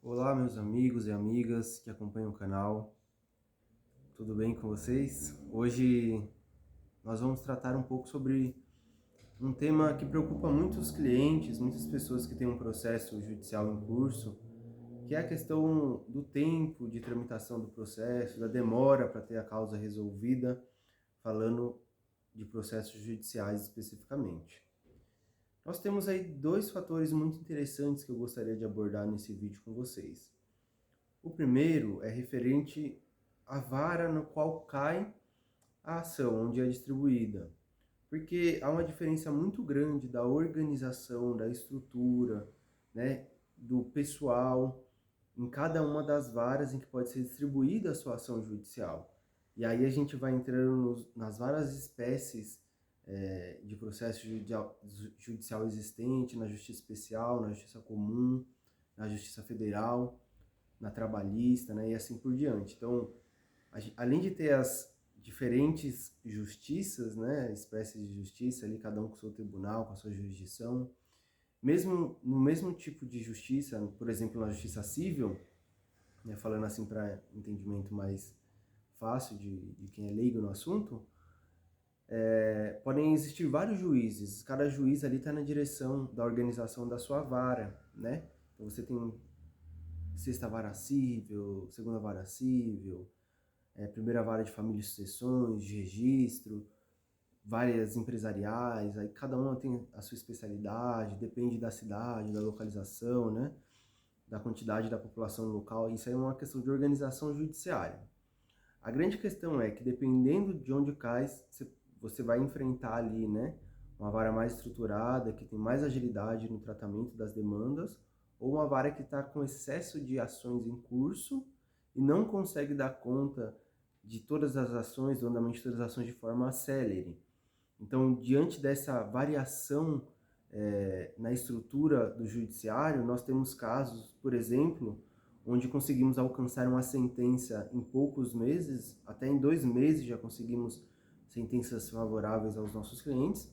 Olá, meus amigos e amigas que acompanham o canal, tudo bem com vocês? Hoje nós vamos tratar um pouco sobre um tema que preocupa muitos clientes, muitas pessoas que têm um processo judicial em curso, que é a questão do tempo de tramitação do processo, da demora para ter a causa resolvida, falando de processos judiciais especificamente. Nós temos aí dois fatores muito interessantes que eu gostaria de abordar nesse vídeo com vocês. O primeiro é referente à vara no qual cai a ação, onde é distribuída. Porque há uma diferença muito grande da organização, da estrutura, né, do pessoal em cada uma das varas em que pode ser distribuída a sua ação judicial. E aí a gente vai entrando nas várias espécies de processo judicial existente, na justiça especial, na justiça comum, na justiça federal, na trabalhista, né, e assim por diante. Então, além de ter as diferentes justiças, né, espécies de justiça ali, cada um com o seu tribunal, com a sua jurisdição, mesmo no mesmo tipo de justiça, por exemplo, na justiça civil, né, falando assim para entendimento mais fácil de quem é leigo no assunto, podem existir vários juízes, cada juiz ali está na direção da organização da sua vara, né? Então você tem sexta vara civil, segunda vara civil, primeira vara de família e sucessões, de registro, várias empresariais, aí cada uma tem a sua especialidade, depende da cidade, da localização, né? Da quantidade da população local, isso aí é uma questão de organização judiciária. A grande questão é que dependendo de onde cai, você vai enfrentar ali, né? Uma vara mais estruturada, que tem mais agilidade no tratamento das demandas, ou uma vara que está com excesso de ações em curso e não consegue dar conta de todas as ações, do andamento de todas as ações de forma célere. Então, diante dessa variação na estrutura do judiciário, nós temos casos, por exemplo, onde conseguimos alcançar uma sentença em poucos meses, até em 2 meses já conseguimos sentenças favoráveis aos nossos clientes,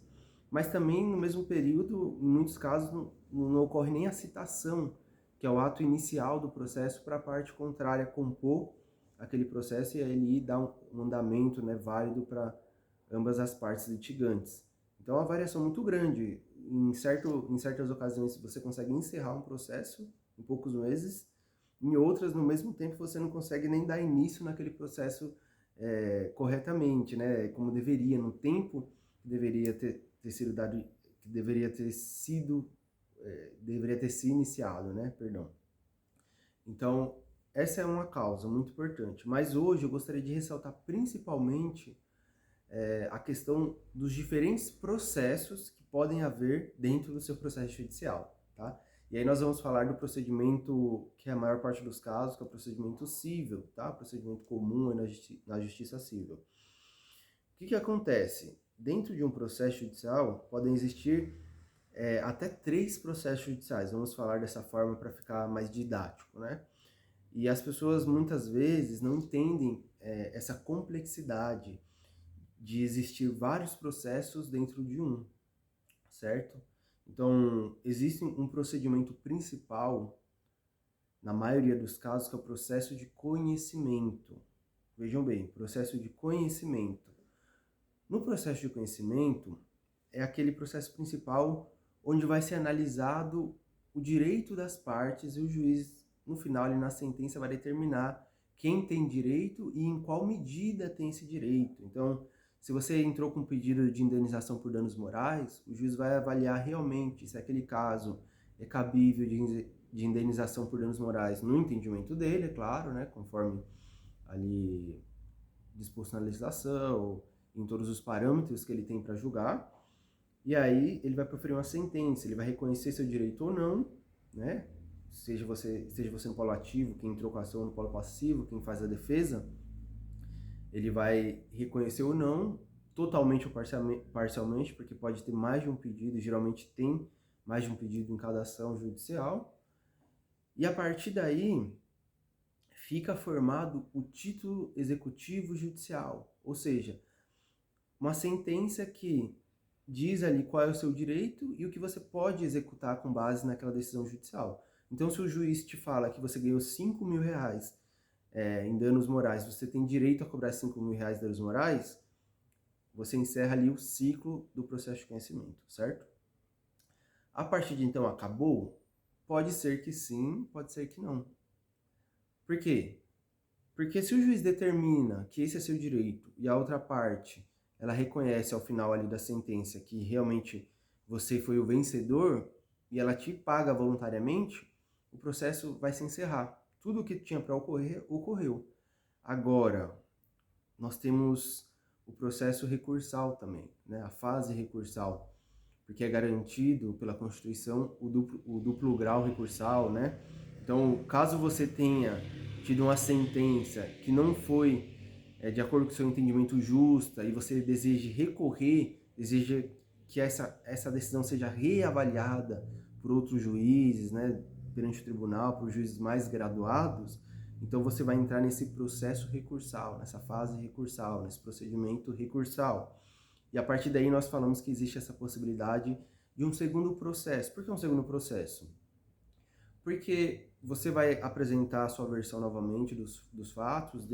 mas também no mesmo período, em muitos casos, não ocorre nem a citação, que é o ato inicial do processo, para a parte contrária compor aquele processo e aí ele dar um andamento, né, válido para ambas as partes litigantes. Então, é uma variação muito grande. Em certas ocasiões, você consegue encerrar um processo em poucos meses, em outras, no mesmo tempo, você não consegue nem dar início naquele processo corretamente, né, como deveria, no tempo que deveria ter sido dado, que deveria ter se iniciado, né, perdão. Então, essa é uma causa muito importante. Mas hoje eu gostaria de ressaltar principalmente a questão dos diferentes processos que podem haver dentro do seu processo judicial, tá? E aí nós vamos falar do procedimento que é a maior parte dos casos, que é o procedimento civil, tá? Procedimento comum na justiça civil. O que acontece? Dentro de um processo judicial podem existir até 3 processos judiciais. Vamos falar dessa forma para ficar mais didático, né? E as pessoas muitas vezes não entendem essa complexidade de existir vários processos dentro de um, certo? Então, existe um procedimento principal, na maioria dos casos, que é o processo de conhecimento. Vejam bem, processo de conhecimento. No processo de conhecimento, é aquele processo principal onde vai ser analisado o direito das partes e o juiz, no final, ali na sentença, vai determinar quem tem direito e em qual medida tem esse direito. Então, se você entrou com um pedido de indenização por danos morais, o juiz vai avaliar realmente se aquele caso é cabível de indenização por danos morais no entendimento dele, é claro, né, conforme ali disposto na legislação, em todos os parâmetros que ele tem para julgar. E aí ele vai proferir uma sentença, ele vai reconhecer seu direito ou não, né? Esteja você no polo ativo, quem entrou com a ação no polo passivo, quem faz a defesa, ele vai reconhecer ou não, totalmente ou parcialmente, porque pode ter mais de um pedido, geralmente tem mais de um pedido em cada ação judicial. E a partir daí, fica formado o título executivo judicial, ou seja, uma sentença que diz ali qual é o seu direito e o que você pode executar com base naquela decisão judicial. Então, se o juiz te fala que você ganhou 5 mil reais em danos morais, você tem direito a cobrar 5 mil reais de danos morais, você encerra ali o ciclo do processo de conhecimento, certo? A partir de então, acabou? Pode ser que sim, pode ser que não. Por quê? Porque se o juiz determina que esse é seu direito e a outra parte, ela reconhece ao final ali da sentença que realmente você foi o vencedor e ela te paga voluntariamente, o processo vai se encerrar. Tudo o que tinha para ocorrer, ocorreu. Agora, nós temos o processo recursal também, né? A fase recursal, porque é garantido pela Constituição o duplo grau recursal, né? Então, caso você tenha tido uma sentença que não foi de acordo com o seu entendimento justa e você deseja recorrer, deseja que essa decisão seja reavaliada por outros juízes, né, perante o tribunal, por juízes mais graduados, então você vai entrar nesse processo recursal, nessa fase recursal, nesse procedimento recursal. E a partir daí nós falamos que existe essa possibilidade de um segundo processo. Por que um segundo processo? Porque você vai apresentar a sua versão novamente dos fatos,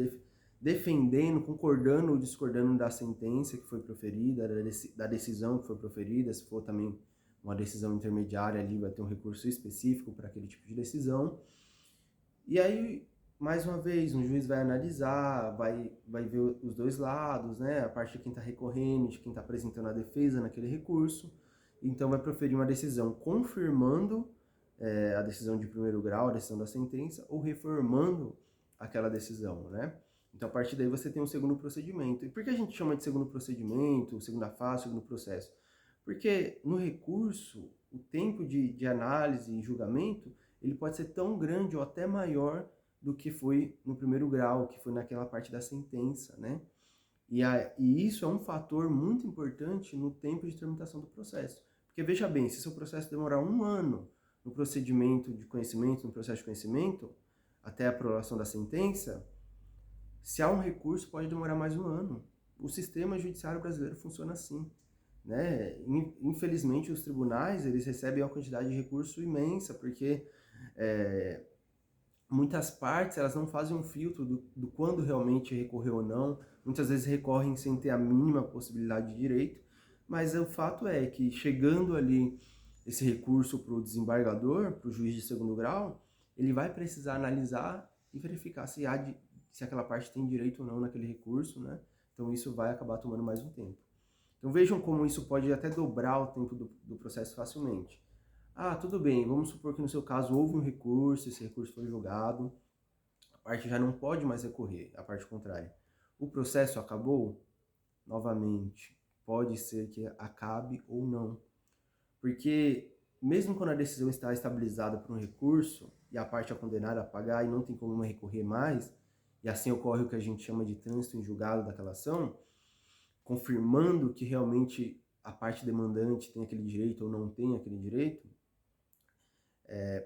defendendo, concordando ou discordando da sentença que foi proferida, da decisão que foi proferida. Se for também uma decisão intermediária ali, vai ter um recurso específico para aquele tipo de decisão. E aí, mais uma vez, um juiz vai analisar, vai ver os dois lados, né? A parte de quem está recorrendo, de quem está apresentando a defesa naquele recurso. Então, vai proferir uma decisão confirmando a decisão de primeiro grau, a decisão da sentença, ou reformando aquela decisão, né? Então, a partir daí, você tem um segundo procedimento. E por que a gente chama de segundo procedimento, segunda fase, segundo processo? Porque no recurso, o tempo de análise e julgamento, ele pode ser tão grande ou até maior do que foi no primeiro grau, que foi naquela parte da sentença, né? E isso é um fator muito importante no tempo de tramitação do processo. Porque veja bem, se seu processo demorar 1 ano no procedimento de conhecimento, no processo de conhecimento, até a aprovação da sentença, se há um recurso, pode demorar mais 1 ano. O sistema judiciário brasileiro funciona assim, né? Infelizmente, os tribunais, eles recebem uma quantidade de recurso imensa, porque muitas partes, elas não fazem um filtro do quando realmente recorreu ou não. Muitas vezes recorrem sem ter a mínima possibilidade de direito, mas o fato é que chegando ali esse recurso para o desembargador, para o juiz de segundo grau, ele vai precisar analisar e verificar se aquela parte tem direito ou não naquele recurso, né? Então isso vai acabar tomando mais um tempo. Então vejam como isso pode até dobrar o tempo do processo facilmente. Ah, tudo bem, vamos supor que no seu caso houve um recurso, esse recurso foi julgado, a parte já não pode mais recorrer, a parte contrária. O processo acabou? Novamente, pode ser que acabe ou não. Porque mesmo quando a decisão está estabilizada por um recurso e a parte é condenada a pagar e não tem como recorrer mais, e assim ocorre o que a gente chama de trânsito em julgado daquela ação, confirmando que realmente a parte demandante tem aquele direito ou não tem aquele direito,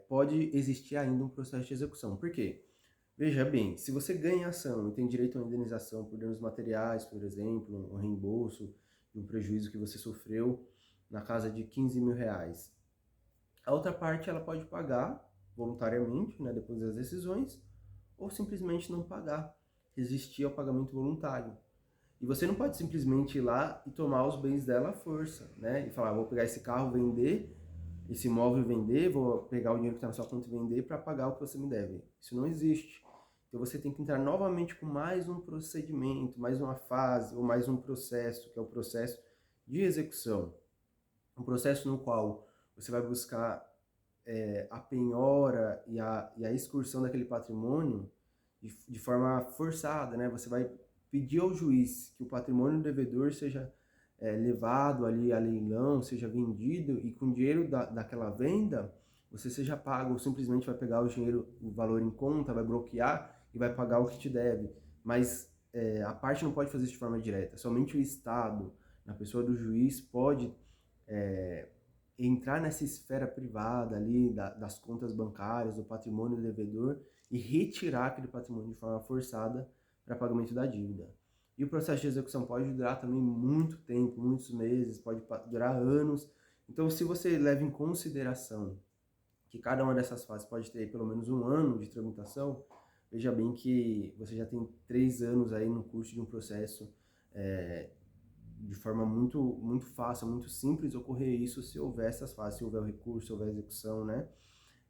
pode existir ainda um processo de execução. Por quê? Veja bem, se você ganha ação e tem direito a uma indenização por danos materiais, por exemplo, um reembolso de um prejuízo que você sofreu na casa de 15 mil reais, a outra parte ela pode pagar voluntariamente, né, depois das decisões, ou simplesmente não pagar, resistir ao pagamento voluntário. E você não pode simplesmente ir lá e tomar os bens dela à força, né? E falar, vou pegar esse carro, vender, esse imóvel vender, vou pegar o dinheiro que está na sua conta e vender para pagar o que você me deve. Isso não existe. Então você tem que entrar novamente com mais um procedimento, mais uma fase, ou mais um processo, que é o processo de execução. Um processo no qual você vai buscar a penhora e a excursão daquele patrimônio de forma forçada, né? Você vai pedir ao juiz que o patrimônio do devedor seja levado ali a leilão, seja vendido e com o dinheiro daquela venda você seja pago, ou simplesmente vai pegar o dinheiro, o valor em conta, vai bloquear e vai pagar o que te deve. Mas a parte não pode fazer isso de forma direta, somente o Estado, na pessoa do juiz, pode entrar nessa esfera privada ali das contas bancárias, do patrimônio do devedor e retirar aquele patrimônio de forma forçada para pagamento da dívida. E o processo de execução pode durar também muito tempo, muitos meses, pode durar anos. Então, se você leva em consideração que cada uma dessas fases pode ter pelo menos 1 ano de tramitação, veja bem que você já tem 3 anos aí no curso de um processo, de forma muito fácil, muito simples ocorrer isso se houver essas fases, se houver o recurso, se houver a execução, né?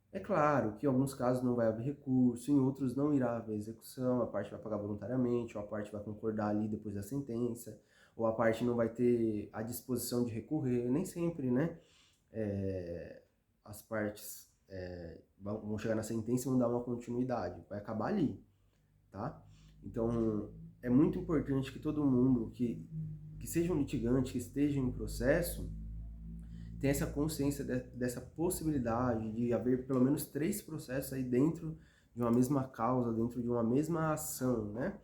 É claro que em alguns casos não vai haver recurso, em outros não irá haver execução, a parte vai pagar voluntariamente, ou a parte vai concordar ali depois da sentença, ou a parte não vai ter a disposição de recorrer, nem sempre, né? As partes vão chegar na sentença e vão dar uma continuidade, vai acabar ali, tá? Então, é muito importante que todo mundo que seja um litigante, que esteja em processo, tenha essa consciência dessa possibilidade de haver pelo menos 3 processos aí dentro de uma mesma causa, dentro de uma mesma ação, né?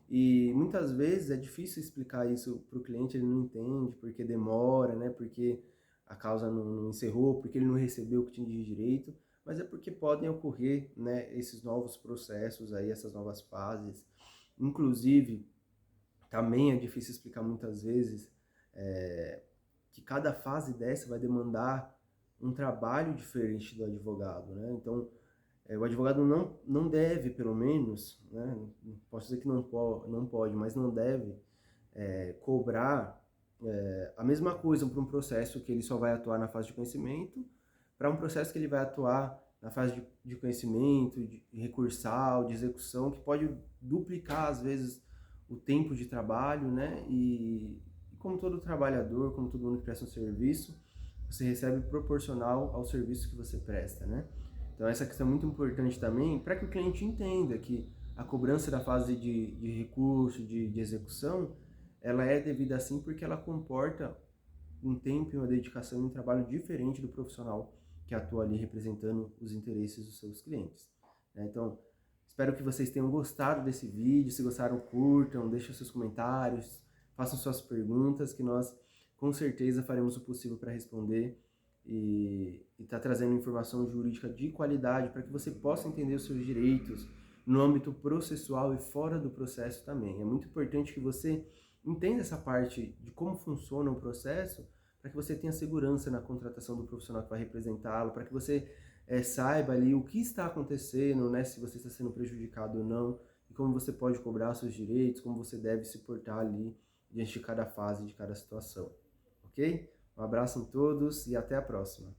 E muitas vezes é difícil explicar isso para o cliente, ele não entende, porque demora, né? Porque a causa não encerrou, porque ele não recebeu o que tinha de direito, mas é porque podem ocorrer, né, esses novos processos aí, essas novas fases. Inclusive, também é difícil explicar muitas vezes que cada fase dessa vai demandar um trabalho diferente do advogado, né? Então, o advogado não deve, pelo menos, né, não posso dizer que não pode, mas não deve cobrar a mesma coisa para um processo que ele só vai atuar na fase de conhecimento, para um processo que ele vai atuar na fase de conhecimento, de recursal, de execução, que pode duplicar, às vezes, o tempo de trabalho, né? E como todo trabalhador, como todo mundo que presta um serviço, você recebe proporcional ao serviço que você presta, né? Então essa questão é muito importante também para que o cliente entenda que a cobrança da fase de recurso, de execução, ela é devida assim porque ela comporta um tempo e uma dedicação e um trabalho diferente do profissional que atua ali representando os interesses dos seus clientes, né? Então, espero que vocês tenham gostado desse vídeo. Se gostaram, curtam, deixem seus comentários, façam suas perguntas, que nós com certeza faremos o possível para responder e tá trazendo informação jurídica de qualidade para que você possa entender os seus direitos no âmbito processual e fora do processo também. É muito importante que você entenda essa parte de como funciona o processo para que você tenha segurança na contratação do profissional que vai representá-lo, para que você saiba ali o que está acontecendo, né, se você está sendo prejudicado ou não, e como você pode cobrar seus direitos, como você deve se portar ali diante de cada fase, de cada situação, ok? Um abraço em todos e até a próxima.